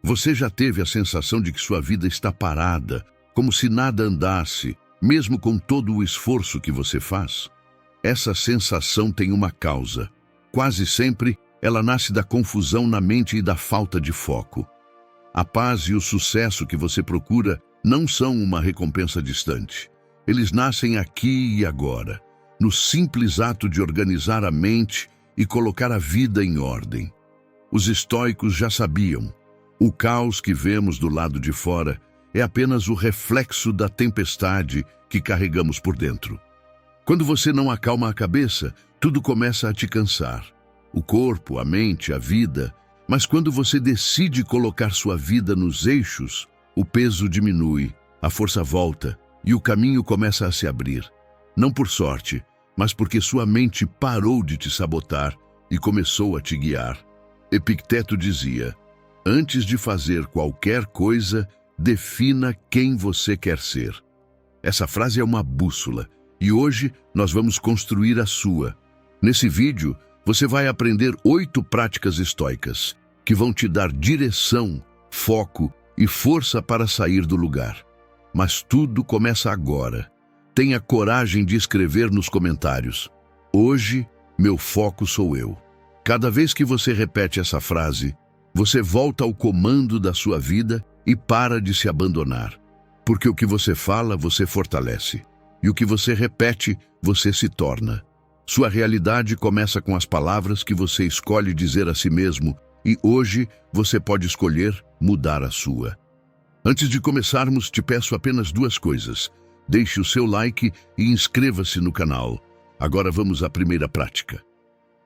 Você já teve a sensação de que sua vida está parada, como se nada andasse, mesmo com todo o esforço que você faz? Essa sensação tem uma causa. Quase sempre, ela nasce da confusão na mente e da falta de foco. A paz e o sucesso que você procura não são uma recompensa distante. Eles nascem aqui e agora, no simples ato de organizar a mente e colocar a vida em ordem. Os estoicos já sabiam. O caos que vemos do lado de fora é apenas o reflexo da tempestade que carregamos por dentro. Quando você não acalma a cabeça, tudo começa a te cansar. O corpo, a mente, a vida. Mas quando você decide colocar sua vida nos eixos, o peso diminui, a força volta e o caminho começa a se abrir. Não por sorte, mas porque sua mente parou de te sabotar e começou a te guiar. Epicteto dizia: antes de fazer qualquer coisa, defina quem você quer ser. Essa frase é uma bússola e hoje nós vamos construir a sua. Nesse vídeo, você vai aprender 8 práticas estoicas que vão te dar direção, foco e força para sair do lugar. Mas tudo começa agora. Tenha coragem de escrever nos comentários: hoje, meu foco sou eu. Cada vez que você repete essa frase, você volta ao comando da sua vida e para de se abandonar. Porque o que você fala, você fortalece. E o que você repete, você se torna. Sua realidade começa com as palavras que você escolhe dizer a si mesmo, e hoje você pode escolher mudar a sua. Antes de começarmos, te peço apenas 2 coisas. Deixe o seu like e inscreva-se no canal. Agora vamos à primeira prática.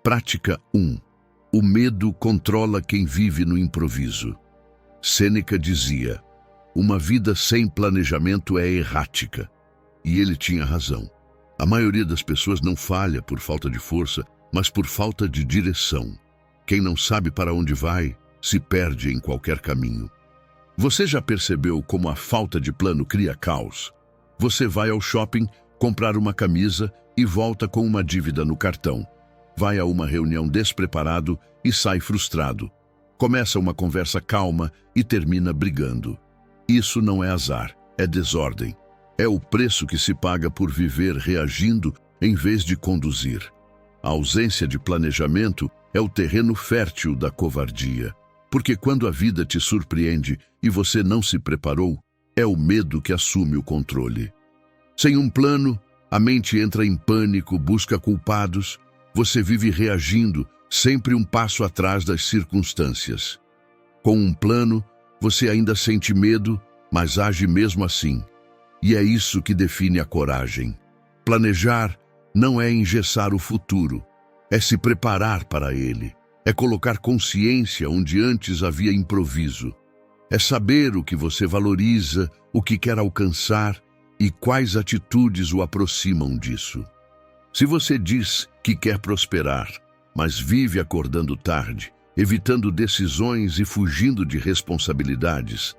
Prática 1. O medo controla quem vive no improviso. Sêneca dizia: uma vida sem planejamento é errática. E ele tinha razão. A maioria das pessoas não falha por falta de força, mas por falta de direção. Quem não sabe para onde vai, se perde em qualquer caminho. Você já percebeu como a falta de plano cria caos? Você vai ao shopping, comprar uma camisa e volta com uma dívida no cartão. Vai a uma reunião despreparado e sai frustrado. Começa uma conversa calma e termina brigando. Isso não é azar, é desordem. É o preço que se paga por viver reagindo em vez de conduzir. A ausência de planejamento é o terreno fértil da covardia. Porque quando a vida te surpreende e você não se preparou, é o medo que assume o controle. Sem um plano, a mente entra em pânico, busca culpados. Você vive reagindo, sempre um passo atrás das circunstâncias. Com um plano, você ainda sente medo, mas age mesmo assim. E é isso que define a coragem. Planejar não é engessar o futuro, é se preparar para ele. É colocar consciência onde antes havia improviso. É saber o que você valoriza, o que quer alcançar e quais atitudes o aproximam disso. Se você diz que quer prosperar, mas vive acordando tarde, evitando decisões e fugindo de responsabilidades,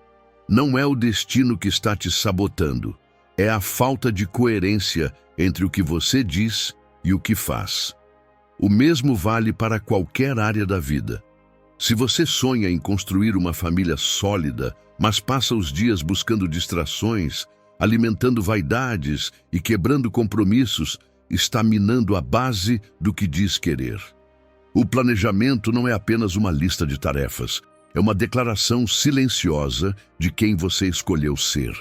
não é o destino que está te sabotando, é a falta de coerência entre o que você diz e o que faz. O mesmo vale para qualquer área da vida. Se você sonha em construir uma família sólida, mas passa os dias buscando distrações, alimentando vaidades e quebrando compromissos, está minando a base do que diz querer. O planejamento não é apenas uma lista de tarefas, é uma declaração silenciosa de quem você escolheu ser.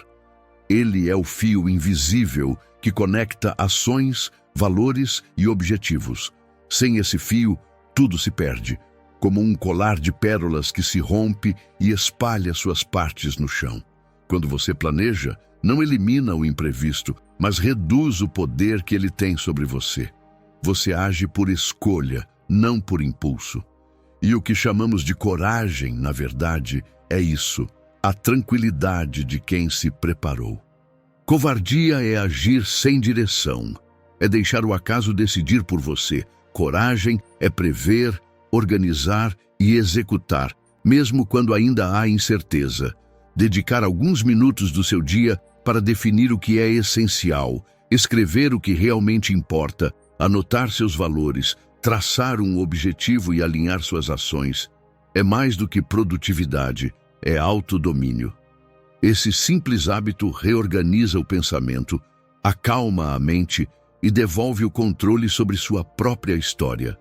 Ele é o fio invisível que conecta ações, valores e objetivos. Sem esse fio, tudo se perde, como um colar de pérolas que se rompe e espalha suas partes no chão. Quando você planeja, não elimina o imprevisto, mas reduz o poder que ele tem sobre você. Você age por escolha, não por impulso. E o que chamamos de coragem, na verdade, é isso, a tranquilidade de quem se preparou. Covardia é agir sem direção, é deixar o acaso decidir por você. Coragem é prever, organizar e executar, mesmo quando ainda há incerteza. Dedicar alguns minutos do seu dia para definir o que é essencial, escrever o que realmente importa, anotar seus valores, traçar um objetivo e alinhar suas ações. É mais do que produtividade, é autodomínio. Esse simples hábito reorganiza o pensamento, acalma a mente e devolve o controle sobre sua própria história.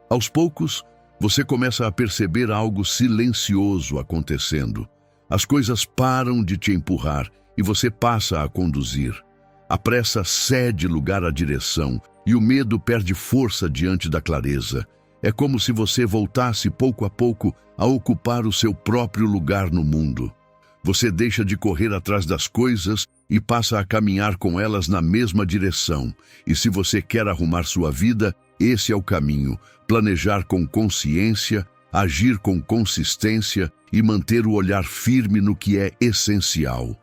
Aos poucos, você começa a perceber algo silencioso acontecendo. As coisas param de te empurrar e você passa a conduzir. A pressa cede lugar à direção e o medo perde força diante da clareza. É como se você voltasse pouco a pouco a ocupar o seu próprio lugar no mundo. Você deixa de correr atrás das coisas e passa a caminhar com elas na mesma direção. E se você quer arrumar sua vida, esse é o caminho. Planejar com consciência, agir com consistência e manter o olhar firme no que é essencial.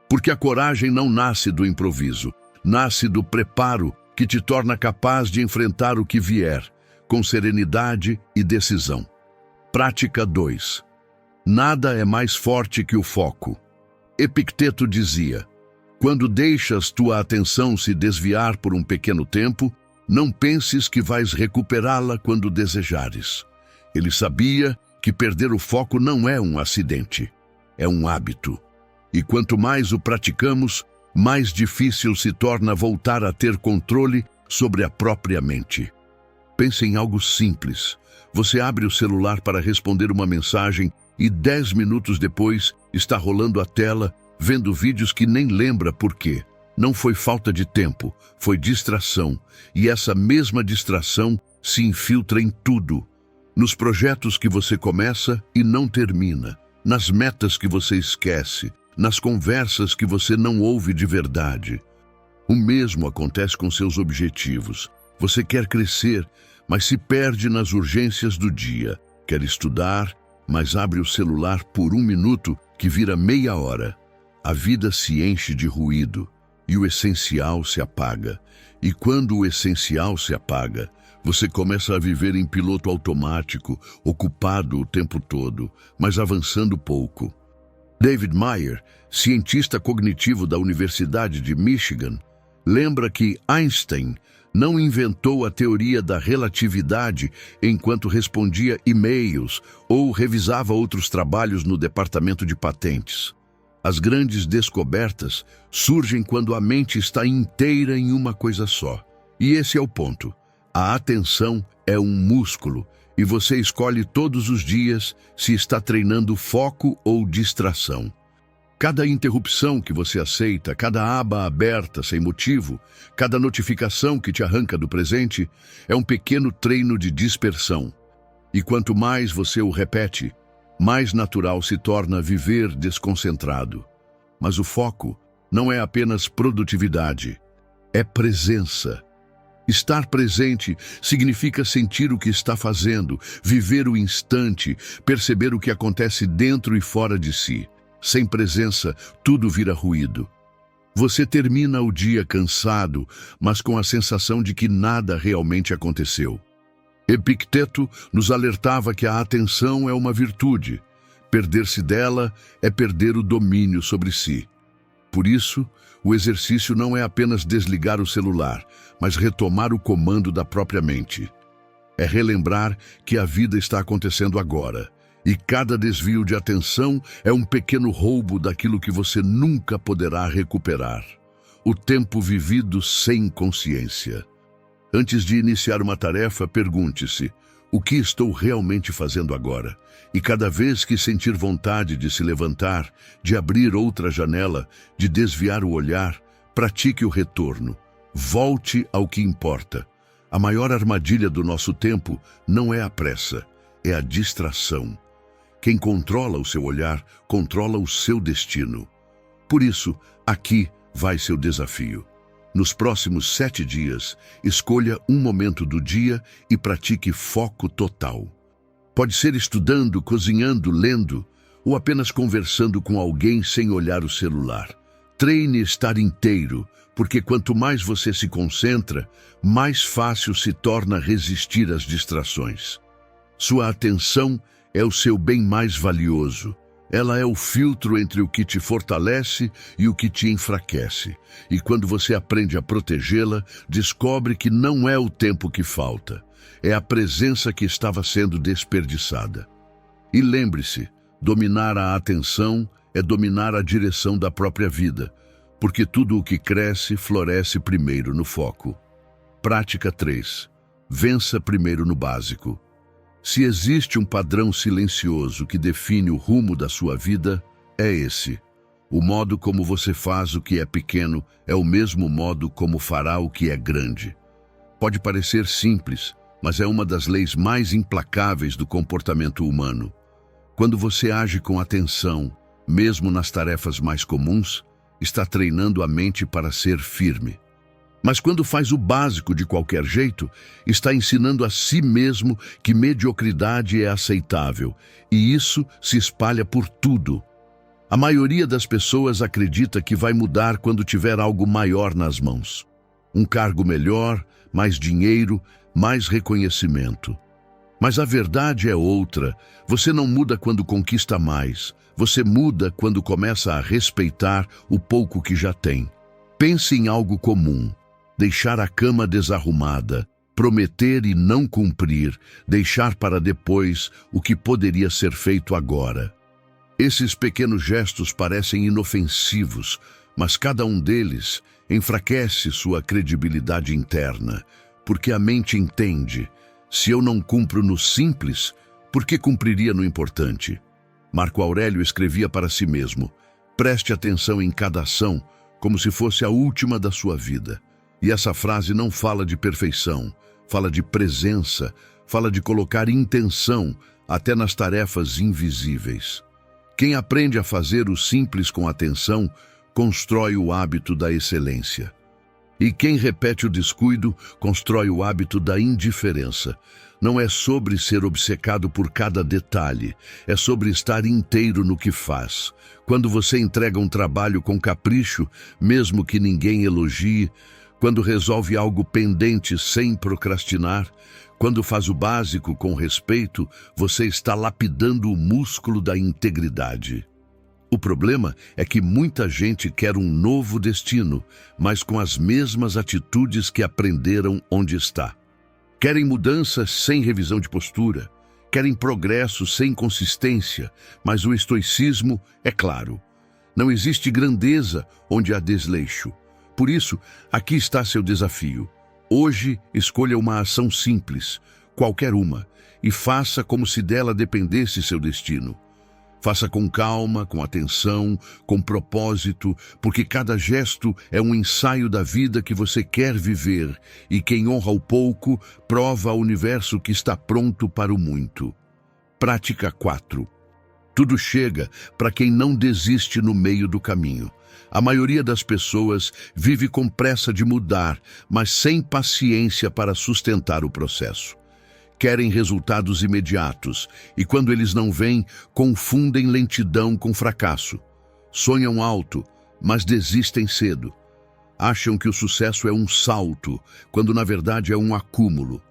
Porque a coragem não nasce do improviso, nasce do preparo que te torna capaz de enfrentar o que vier, com serenidade e decisão. Prática 2. Nada é mais forte que o foco. Epicteto dizia: quando deixas tua atenção se desviar por um pequeno tempo, não penses que vais recuperá-la quando desejares. Ele sabia que perder o foco não é um acidente, é um hábito. E quanto mais o praticamos, mais difícil se torna voltar a ter controle sobre a própria mente. Pense em algo simples. Você abre o celular para responder uma mensagem e 10 minutos depois está rolando a tela, vendo vídeos que nem lembra por quê. Não foi falta de tempo, foi distração. E essa mesma distração se infiltra em tudo. Nos projetos que você começa e não termina, nas metas que você esquece, nas conversas que você não ouve de verdade. O mesmo acontece com seus objetivos. Você quer crescer, mas se perde nas urgências do dia. Quer estudar, mas abre o celular por 1 minuto que vira meia hora. A vida se enche de ruído e o essencial se apaga. E quando o essencial se apaga, você começa a viver em piloto automático, ocupado o tempo todo, mas avançando pouco. David Meyer, cientista cognitivo da Universidade de Michigan, lembra que Einstein não inventou a teoria da relatividade enquanto respondia e-mails ou revisava outros trabalhos no departamento de patentes. As grandes descobertas surgem quando a mente está inteira em uma coisa só. E esse é o ponto. A atenção é um músculo e você escolhe todos os dias se está treinando foco ou distração. Cada interrupção que você aceita, cada aba aberta sem motivo, cada notificação que te arranca do presente, é um pequeno treino de dispersão. E quanto mais você o repete, mais natural se torna viver desconcentrado. Mas o foco não é apenas produtividade, é presença. Estar presente significa sentir o que está fazendo, viver o instante, perceber o que acontece dentro e fora de si. Sem presença, tudo vira ruído. Você termina o dia cansado, mas com a sensação de que nada realmente aconteceu. Epicteto nos alertava que a atenção é uma virtude. Perder-se dela é perder o domínio sobre si. Por isso, o exercício não é apenas desligar o celular, mas retomar o comando da própria mente. É relembrar que a vida está acontecendo agora, e cada desvio de atenção é um pequeno roubo daquilo que você nunca poderá recuperar. O tempo vivido sem consciência. Antes de iniciar uma tarefa, pergunte-se: o que estou realmente fazendo agora? E cada vez que sentir vontade de se levantar, de abrir outra janela, de desviar o olhar, pratique o retorno. Volte ao que importa. A maior armadilha do nosso tempo não é a pressa, é a distração. Quem controla o seu olhar, controla o seu destino. Por isso, aqui vai seu desafio. Nos próximos 7 dias, escolha um momento do dia e pratique foco total. Pode ser estudando, cozinhando, lendo, ou apenas conversando com alguém sem olhar o celular. Treine estar inteiro, porque quanto mais você se concentra, mais fácil se torna resistir às distrações. Sua atenção é o seu bem mais valioso. Ela é o filtro entre o que te fortalece e o que te enfraquece. E quando você aprende a protegê-la, descobre que não é o tempo que falta. É a presença que estava sendo desperdiçada. E lembre-se, Dominar a atenção é dominar a direção da própria vida, porque tudo o que cresce floresce primeiro no foco. Prática 3. Vença primeiro no básico. Se existe um padrão silencioso que define o rumo da sua vida, é esse. O modo como você faz o que é pequeno é o mesmo modo como fará o que é grande. Pode parecer simples, mas é uma das leis mais implacáveis do comportamento humano. Quando você age com atenção, mesmo nas tarefas mais comuns, está treinando a mente para ser firme. Mas quando faz o básico de qualquer jeito, está ensinando a si mesmo que mediocridade é aceitável, e isso se espalha por tudo. A maioria das pessoas acredita que vai mudar quando tiver algo maior nas mãos. Um cargo melhor, mais dinheiro, mais reconhecimento. Mas a verdade é outra. Você não muda quando conquista mais. Você muda quando começa a respeitar o pouco que já tem. Pense em algo comum. Deixar a cama desarrumada, prometer e não cumprir, deixar para depois o que poderia ser feito agora. Esses pequenos gestos parecem inofensivos, mas cada um deles enfraquece sua credibilidade interna, porque a mente entende: se eu não cumpro no simples, por que cumpriria no importante? Marco Aurélio escrevia para si mesmo: preste atenção em cada ação, como se fosse a última da sua vida. E essa frase não fala de perfeição, fala de presença, fala de colocar intenção até nas tarefas invisíveis. Quem aprende a fazer o simples com atenção, constrói o hábito da excelência. E quem repete o descuido, constrói o hábito da indiferença. Não é sobre ser obcecado por cada detalhe, é sobre estar inteiro no que faz. Quando você entrega um trabalho com capricho, mesmo que ninguém elogie, quando resolve algo pendente sem procrastinar, quando faz o básico com respeito, você está lapidando o músculo da integridade. O problema é que muita gente quer um novo destino, mas com as mesmas atitudes que aprenderam onde está. Querem mudanças sem revisão de postura, querem progresso sem consistência, mas o estoicismo é claro. Não existe grandeza onde há desleixo. Por isso, aqui está seu desafio. Hoje, escolha uma ação simples, qualquer uma, e faça como se dela dependesse seu destino. Faça com calma, com atenção, com propósito, porque cada gesto é um ensaio da vida que você quer viver, e quem honra o pouco, prova ao universo que está pronto para o muito. Prática 4. Tudo chega para quem não desiste no meio do caminho. A maioria das pessoas vive com pressa de mudar, mas sem paciência para sustentar o processo. Querem resultados imediatos e, quando eles não vêm, confundem lentidão com fracasso. Sonham alto, mas desistem cedo. Acham que o sucesso é um salto, quando na verdade é um acúmulo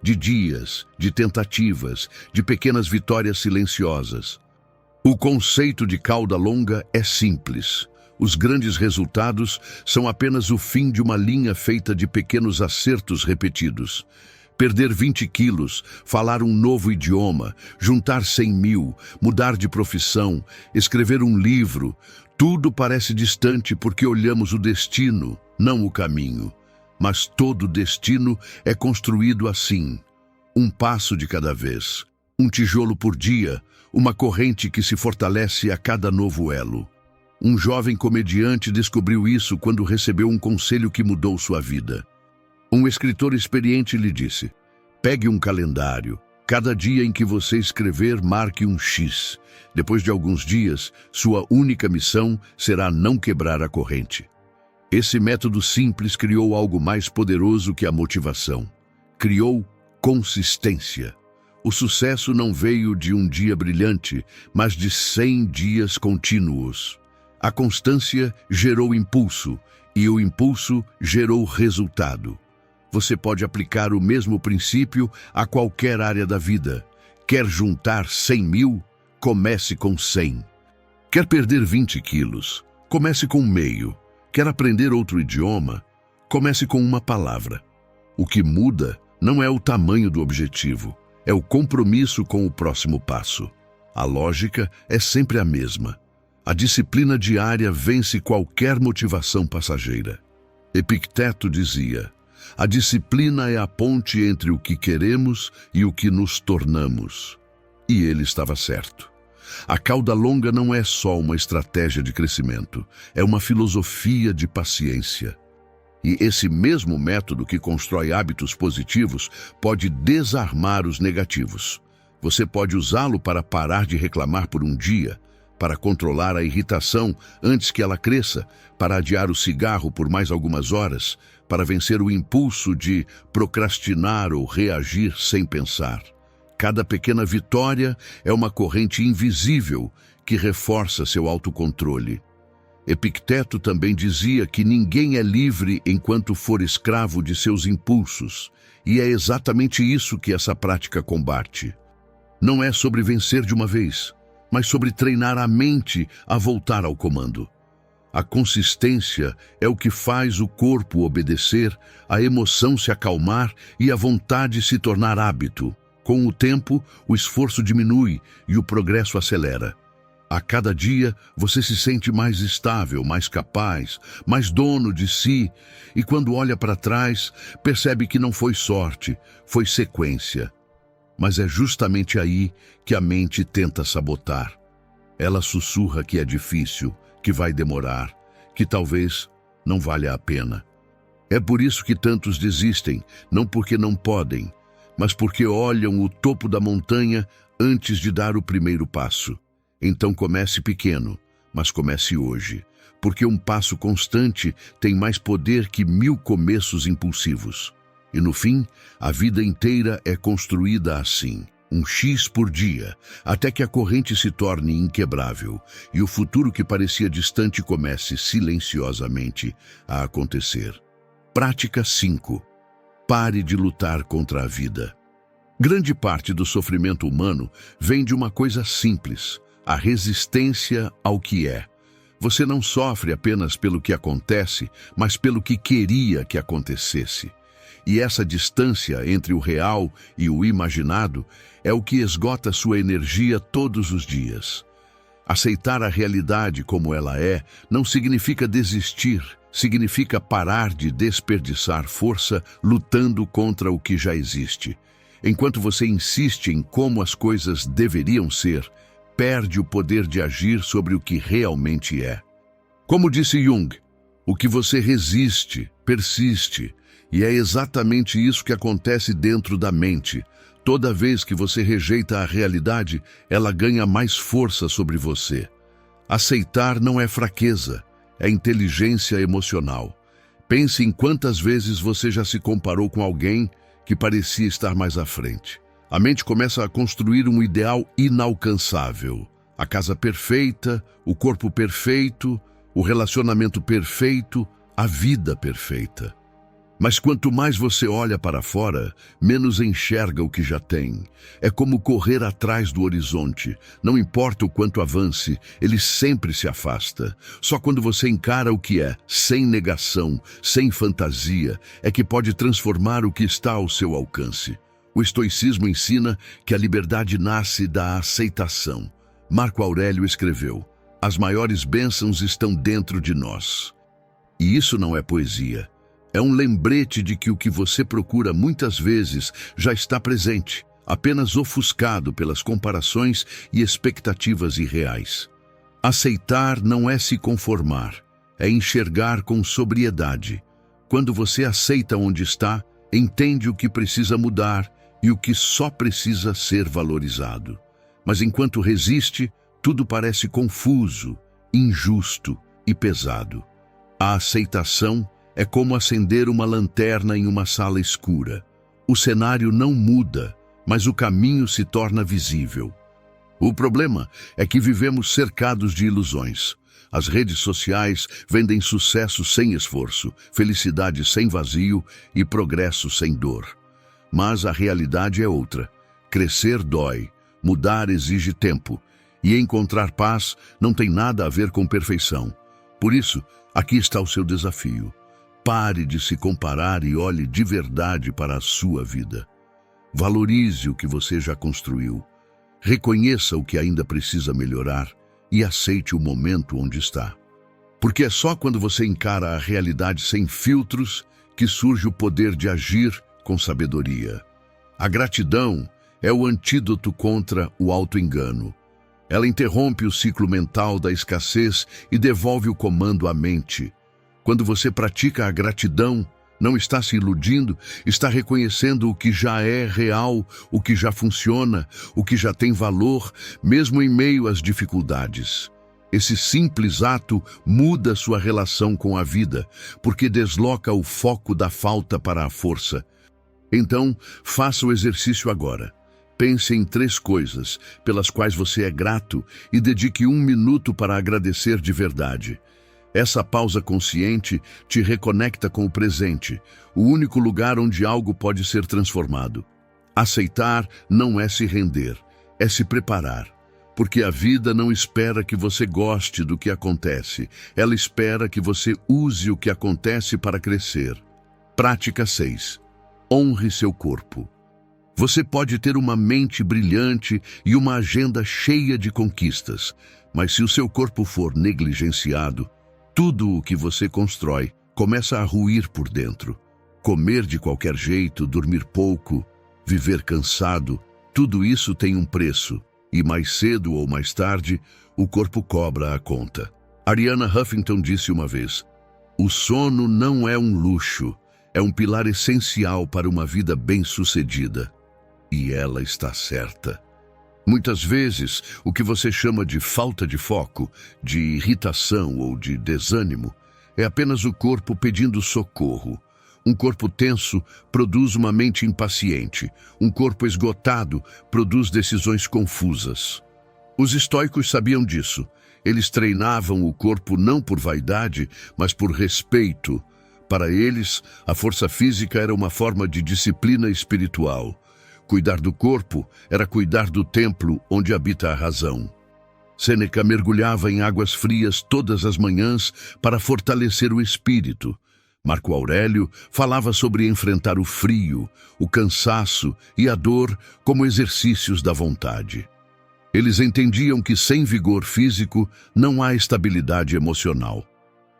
de dias, de tentativas, de pequenas vitórias silenciosas. O conceito de cauda longa é simples. Os grandes resultados são apenas o fim de uma linha feita de pequenos acertos repetidos. Perder 20 quilos, falar um novo idioma, juntar 100 mil, mudar de profissão, escrever um livro, tudo parece distante porque olhamos o destino, não o caminho. Mas todo destino é construído assim: um passo de cada vez, um tijolo por dia, uma corrente que se fortalece a cada novo elo. Um jovem comediante descobriu isso quando recebeu um conselho que mudou sua vida. Um escritor experiente lhe disse: pegue um calendário. Cada dia em que você escrever, marque um X. Depois de alguns dias, sua única missão será não quebrar a corrente. Esse método simples criou algo mais poderoso que a motivação. Criou consistência. O sucesso não veio de um dia brilhante, mas de 100 dias contínuos. A constância gerou impulso, e o impulso gerou resultado. Você pode aplicar o mesmo princípio a qualquer área da vida. Quer juntar 100 mil? Comece com 100. Quer perder 20 quilos? Comece com meio. Quer aprender outro idioma? Comece com uma palavra. O que muda não é o tamanho do objetivo, é o compromisso com o próximo passo. A lógica é sempre a mesma. A disciplina diária vence qualquer motivação passageira. Epicteto dizia: a disciplina é a ponte entre o que queremos e o que nos tornamos. E ele estava certo. A cauda longa não é só uma estratégia de crescimento, é uma filosofia de paciência. E esse mesmo método que constrói hábitos positivos pode desarmar os negativos. Você pode usá-lo para parar de reclamar por um dia, para controlar a irritação antes que ela cresça, para adiar o cigarro por mais algumas horas, para vencer o impulso de procrastinar ou reagir sem pensar. Cada pequena vitória é uma corrente invisível que reforça seu autocontrole. Epicteto também dizia que ninguém é livre enquanto for escravo de seus impulsos, e é exatamente isso que essa prática combate. Não é sobre vencer de uma vez, mas sobre treinar a mente a voltar ao comando. A consistência é o que faz o corpo obedecer, a emoção se acalmar e a vontade se tornar hábito. Com o tempo, o esforço diminui e o progresso acelera. A cada dia, você se sente mais estável, mais capaz, mais dono de si, e quando olha para trás, percebe que não foi sorte, foi sequência. Mas é justamente aí que a mente tenta sabotar. Ela sussurra que é difícil, que vai demorar, que talvez não valha a pena. É por isso que tantos desistem, não porque não podem, mas porque olham o topo da montanha antes de dar o primeiro passo. Então comece pequeno, mas comece hoje, porque um passo constante tem mais poder que 1000 começos impulsivos. E no fim, a vida inteira é construída assim, um X por dia, até que a corrente se torne inquebrável e o futuro que parecia distante comece silenciosamente a acontecer. Prática 5. Pare de lutar contra a vida. Grande parte do sofrimento humano vem de uma coisa simples: a resistência ao que é. Você não sofre apenas pelo que acontece, mas pelo que queria que acontecesse. E essa distância entre o real e o imaginado é o que esgota sua energia todos os dias. Aceitar a realidade como ela é não significa desistir, significa parar de desperdiçar força lutando contra o que já existe. Enquanto você insiste em como as coisas deveriam ser, perde o poder de agir sobre o que realmente é. Como disse Jung, o que você resiste, persiste, e é exatamente isso que acontece dentro da mente. Toda vez que você rejeita a realidade, ela ganha mais força sobre você. Aceitar não é fraqueza, é inteligência emocional. Pense em quantas vezes você já se comparou com alguém que parecia estar mais à frente. A mente começa a construir um ideal inalcançável. A casa perfeita, o corpo perfeito, o relacionamento perfeito, a vida perfeita. Mas quanto mais você olha para fora, menos enxerga o que já tem. É como correr atrás do horizonte. Não importa o quanto avance, ele sempre se afasta. Só quando você encara o que é, sem negação, sem fantasia, é que pode transformar o que está ao seu alcance. O estoicismo ensina que a liberdade nasce da aceitação. Marco Aurélio escreveu: "As maiores bênçãos estão dentro de nós." E isso não é poesia. É um lembrete de que o que você procura muitas vezes já está presente, apenas ofuscado pelas comparações e expectativas irreais. Aceitar não é se conformar, é enxergar com sobriedade. Quando você aceita onde está, entende o que precisa mudar e o que só precisa ser valorizado. Mas enquanto resiste, tudo parece confuso, injusto e pesado. A aceitação é como acender uma lanterna em uma sala escura. O cenário não muda, mas o caminho se torna visível. O problema é que vivemos cercados de ilusões. As redes sociais vendem sucesso sem esforço, felicidade sem vazio e progresso sem dor. Mas a realidade é outra. Crescer dói, mudar exige tempo, e encontrar paz não tem nada a ver com perfeição. Por isso, aqui está o seu desafio. Pare de se comparar e olhe de verdade para a sua vida. Valorize o que você já construiu. Reconheça o que ainda precisa melhorar e aceite o momento onde está. Porque é só quando você encara a realidade sem filtros que surge o poder de agir com sabedoria. A gratidão é o antídoto contra o auto-engano. Ela interrompe o ciclo mental da escassez e devolve o comando à mente. Quando você pratica a gratidão, não está se iludindo, está reconhecendo o que já é real, o que já funciona, o que já tem valor, mesmo em meio às dificuldades. Esse simples ato muda sua relação com a vida, porque desloca o foco da falta para a força. Então, faça o exercício agora. Pense em 3 coisas pelas quais você é grato e dedique 1 minuto para agradecer de verdade. Essa pausa consciente te reconecta com o presente, o único lugar onde algo pode ser transformado. Aceitar não é se render, é se preparar. Porque a vida não espera que você goste do que acontece, ela espera que você use o que acontece para crescer. Prática 6. Honre seu corpo. Você pode ter uma mente brilhante e uma agenda cheia de conquistas, mas se o seu corpo for negligenciado, tudo o que você constrói começa a ruir por dentro. Comer de qualquer jeito, dormir pouco, viver cansado, tudo isso tem um preço. E mais cedo ou mais tarde, o corpo cobra a conta. Arianna Huffington disse uma vez: o sono não é um luxo, é um pilar essencial para uma vida bem-sucedida. E ela está certa. Muitas vezes, o que você chama de falta de foco, de irritação ou de desânimo, é apenas o corpo pedindo socorro. Um corpo tenso produz uma mente impaciente. Um corpo esgotado produz decisões confusas. Os estoicos sabiam disso. Eles treinavam o corpo não por vaidade, mas por respeito. Para eles, a força física era uma forma de disciplina espiritual. Cuidar do corpo era cuidar do templo onde habita a razão. Sêneca mergulhava em águas frias todas as manhãs para fortalecer o espírito. Marco Aurélio falava sobre enfrentar o frio, o cansaço e a dor como exercícios da vontade. Eles entendiam que sem vigor físico não há estabilidade emocional.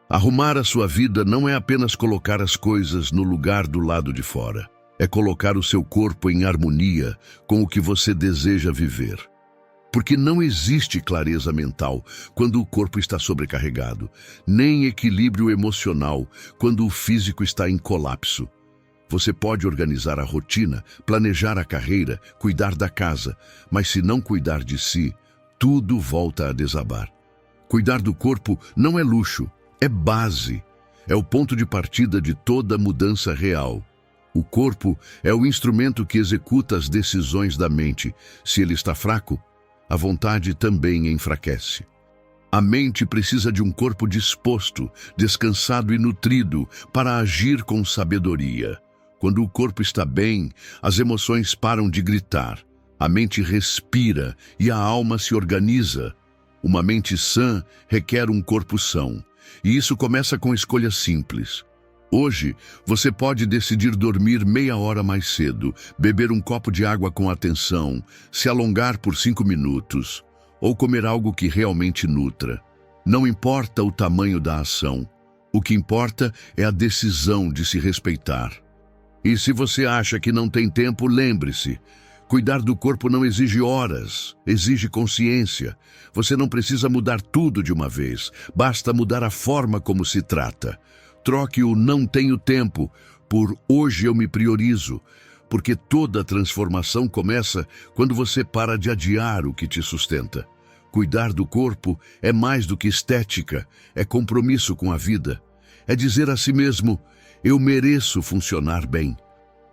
Arrumar a sua vida não é apenas colocar as coisas no lugar do lado de fora. É colocar o seu corpo em harmonia com o que você deseja viver. Porque não existe clareza mental quando o corpo está sobrecarregado, nem equilíbrio emocional quando o físico está em colapso. Você pode organizar a rotina, planejar a carreira, cuidar da casa, mas se não cuidar de si, tudo volta a desabar. Cuidar do corpo não é luxo, é base. É o ponto de partida de toda mudança real. O corpo é o instrumento que executa as decisões da mente. Se ele está fraco, a vontade também enfraquece. A mente precisa de um corpo disposto, descansado e nutrido para agir com sabedoria. Quando o corpo está bem, as emoções param de gritar. A mente respira e a alma se organiza. Uma mente sã requer um corpo são. E isso começa com escolhas simples. Hoje, você pode decidir dormir meia hora mais cedo, beber um copo de água com atenção, se alongar por 5 minutos, ou comer algo que realmente nutra. Não importa o tamanho da ação. O que importa é a decisão de se respeitar. E se você acha que não tem tempo, lembre-se. Cuidar do corpo não exige horas, exige consciência. Você não precisa mudar tudo de uma vez, basta mudar a forma como se trata. Troque o não tenho tempo por hoje eu me priorizo, porque toda transformação começa quando você para de adiar o que te sustenta. Cuidar do corpo é mais do que estética, é compromisso com a vida. É dizer a si mesmo, eu mereço funcionar bem.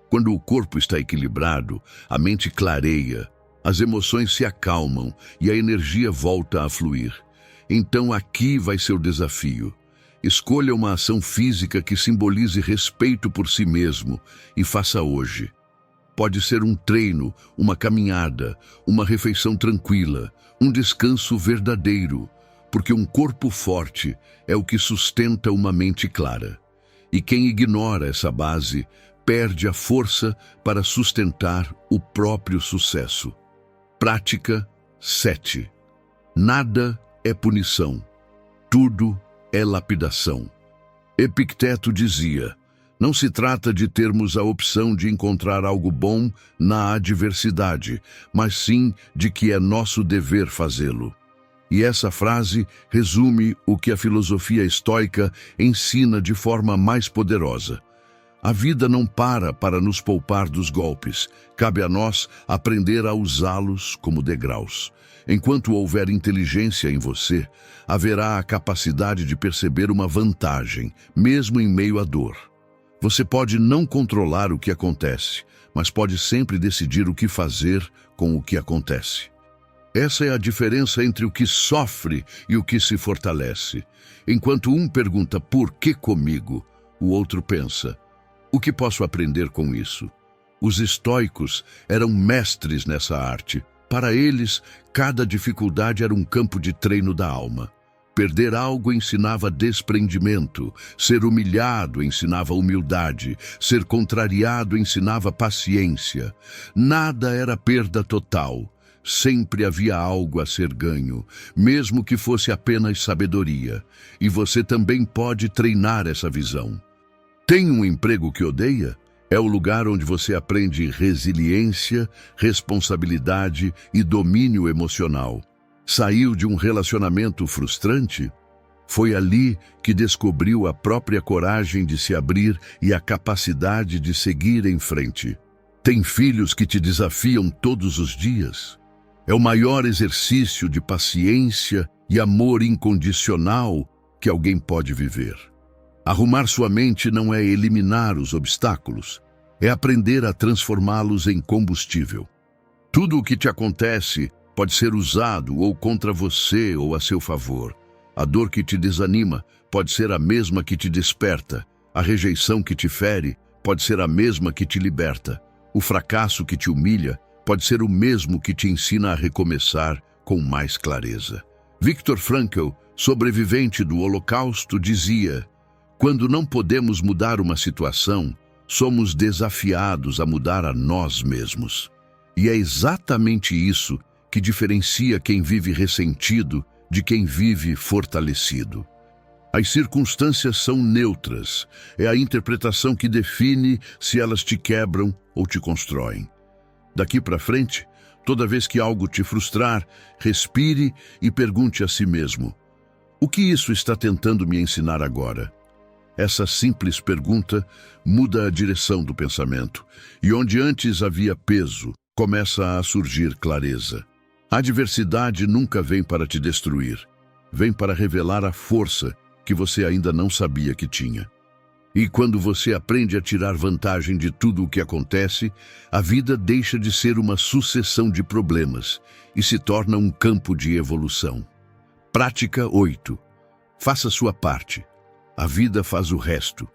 Quando o corpo está equilibrado, a mente clareia, as emoções se acalmam e a energia volta a fluir. Então aqui vai ser o desafio. Escolha uma ação física que simbolize respeito por si mesmo e faça hoje. Pode ser um treino, uma caminhada, uma refeição tranquila, um descanso verdadeiro, porque um corpo forte é o que sustenta uma mente clara. E quem ignora essa base perde a força para sustentar o próprio sucesso. Prática 7. Nada é punição, tudo é lapidação. Epicteto dizia: não se trata de termos a opção de encontrar algo bom na adversidade, mas sim de que é nosso dever fazê-lo. E essa frase resume o que a filosofia estoica ensina de forma mais poderosa. A vida não para nos poupar dos golpes. Cabe a nós aprender a usá-los como degraus. Enquanto houver inteligência em você, haverá a capacidade de perceber uma vantagem, mesmo em meio à dor. Você pode não controlar o que acontece, mas pode sempre decidir o que fazer com o que acontece. Essa é a diferença entre o que sofre e o que se fortalece. Enquanto um pergunta por que comigo, o outro pensa: o que posso aprender com isso? Os estoicos eram mestres nessa arte. Para eles, cada dificuldade era um campo de treino da alma. Perder algo ensinava desprendimento, ser humilhado ensinava humildade, ser contrariado ensinava paciência. Nada era perda total. Sempre havia algo a ser ganho, mesmo que fosse apenas sabedoria. E você também pode treinar essa visão. Tem um emprego que odeia? É o lugar onde você aprende resiliência, responsabilidade e domínio emocional. Saiu de um relacionamento frustrante? Foi ali que descobriu a própria coragem de se abrir e a capacidade de seguir em frente. Tem filhos que te desafiam todos os dias? É o maior exercício de paciência e amor incondicional que alguém pode viver. Arrumar sua mente não é eliminar os obstáculos, é aprender a transformá-los em combustível. Tudo o que te acontece pode ser usado ou contra você ou a seu favor. A dor que te desanima pode ser a mesma que te desperta. A rejeição que te fere pode ser a mesma que te liberta. O fracasso que te humilha pode ser o mesmo que te ensina a recomeçar com mais clareza. Viktor Frankl, sobrevivente do Holocausto, dizia: quando não podemos mudar uma situação, somos desafiados a mudar a nós mesmos. E é exatamente isso que diferencia quem vive ressentido de quem vive fortalecido. As circunstâncias são neutras, é a interpretação que define se elas te quebram ou te constroem. Daqui para frente, toda vez que algo te frustrar, respire e pergunte a si mesmo: o que isso está tentando me ensinar agora? Essa simples pergunta muda a direção do pensamento, e onde antes havia peso, começa a surgir clareza. A adversidade nunca vem para te destruir, vem para revelar a força que você ainda não sabia que tinha. E quando você aprende a tirar vantagem de tudo o que acontece, a vida deixa de ser uma sucessão de problemas e se torna um campo de evolução. Prática 8. Faça sua parte. A vida faz o resto.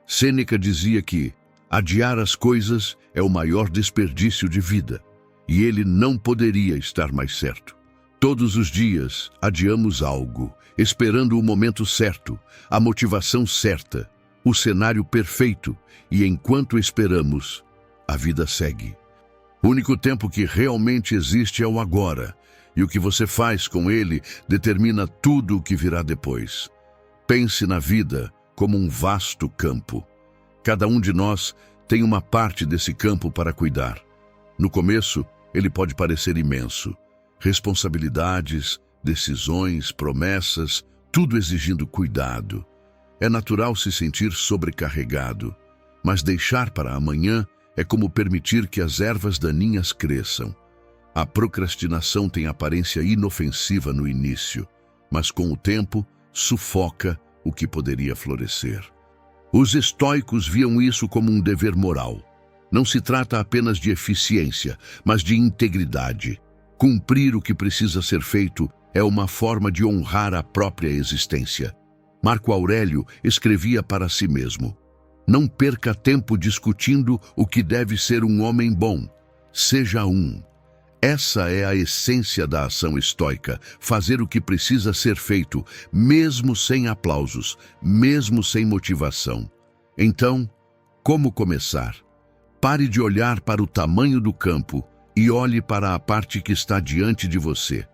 Sêneca dizia que adiar as coisas é o maior desperdício de vida, e ele não poderia estar mais certo. Todos os dias adiamos algo, esperando o momento certo, a motivação certa, o cenário perfeito, e enquanto esperamos, a vida segue. O único tempo que realmente existe é o agora, e o que você faz com ele determina tudo o que virá depois. Pense na vida como um vasto campo. Cada um de nós tem uma parte desse campo para cuidar. No começo, ele pode parecer imenso. Responsabilidades, decisões, promessas, tudo exigindo cuidado. É natural se sentir sobrecarregado, mas deixar para amanhã é como permitir que as ervas daninhas cresçam. A procrastinação tem aparência inofensiva no início, mas com o tempo sufoca o que poderia florescer. Os estoicos viam isso como um dever moral. Não se trata apenas de eficiência, mas de integridade. Cumprir o que precisa ser feito é uma forma de honrar a própria existência. Marco Aurélio escrevia para si mesmo: não perca tempo discutindo o que deve ser um homem bom. Seja um. Essa é a essência da ação estoica, fazer o que precisa ser feito, mesmo sem aplausos, mesmo sem motivação. Então, como começar? Pare de olhar para o tamanho do campo e olhe para a parte que está diante de você.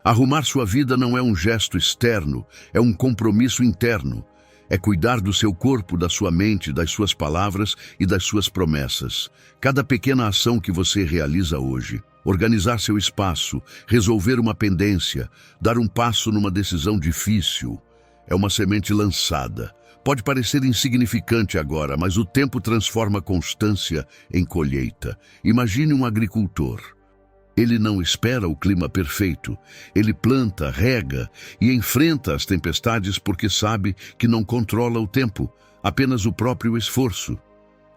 Arrumar sua vida não é um gesto externo, é um compromisso interno. É cuidar do seu corpo, da sua mente, das suas palavras e das suas promessas. Cada pequena ação que você realiza hoje, organizar seu espaço, resolver uma pendência, dar um passo numa decisão difícil, é uma semente lançada. Pode parecer insignificante agora, mas o tempo transforma a constância em colheita. Imagine um agricultor. Ele não espera o clima perfeito. Ele planta, rega e enfrenta as tempestades porque sabe que não controla o tempo, apenas o próprio esforço.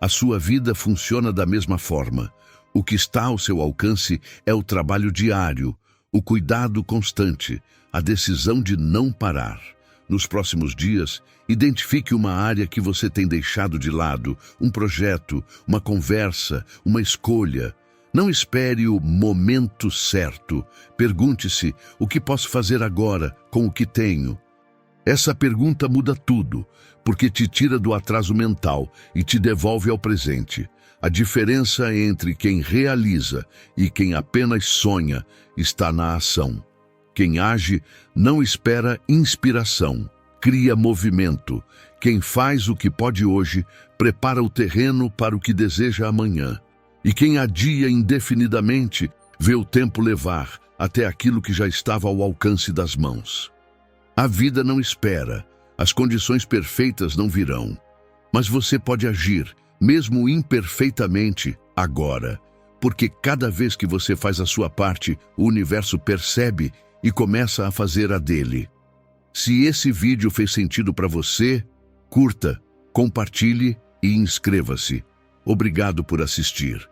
A sua vida funciona da mesma forma. O que está ao seu alcance é o trabalho diário, o cuidado constante, a decisão de não parar. Nos próximos dias, identifique uma área que você tem deixado de lado, um projeto, uma conversa, uma escolha. Não espere o momento certo. Pergunte-se: o que posso fazer agora com o que tenho? Essa pergunta muda tudo, porque te tira do atraso mental e te devolve ao presente. A diferença entre quem realiza e quem apenas sonha está na ação. Quem age não espera inspiração, cria movimento. Quem faz o que pode hoje, prepara o terreno para o que deseja amanhã. E quem adia indefinidamente, vê o tempo levar até aquilo que já estava ao alcance das mãos. A vida não espera, as condições perfeitas não virão. Mas você pode agir, mesmo imperfeitamente, agora. Porque cada vez que você faz a sua parte, o universo percebe e começa a fazer a dele. Se esse vídeo fez sentido para você, curta, compartilhe e inscreva-se. Obrigado por assistir.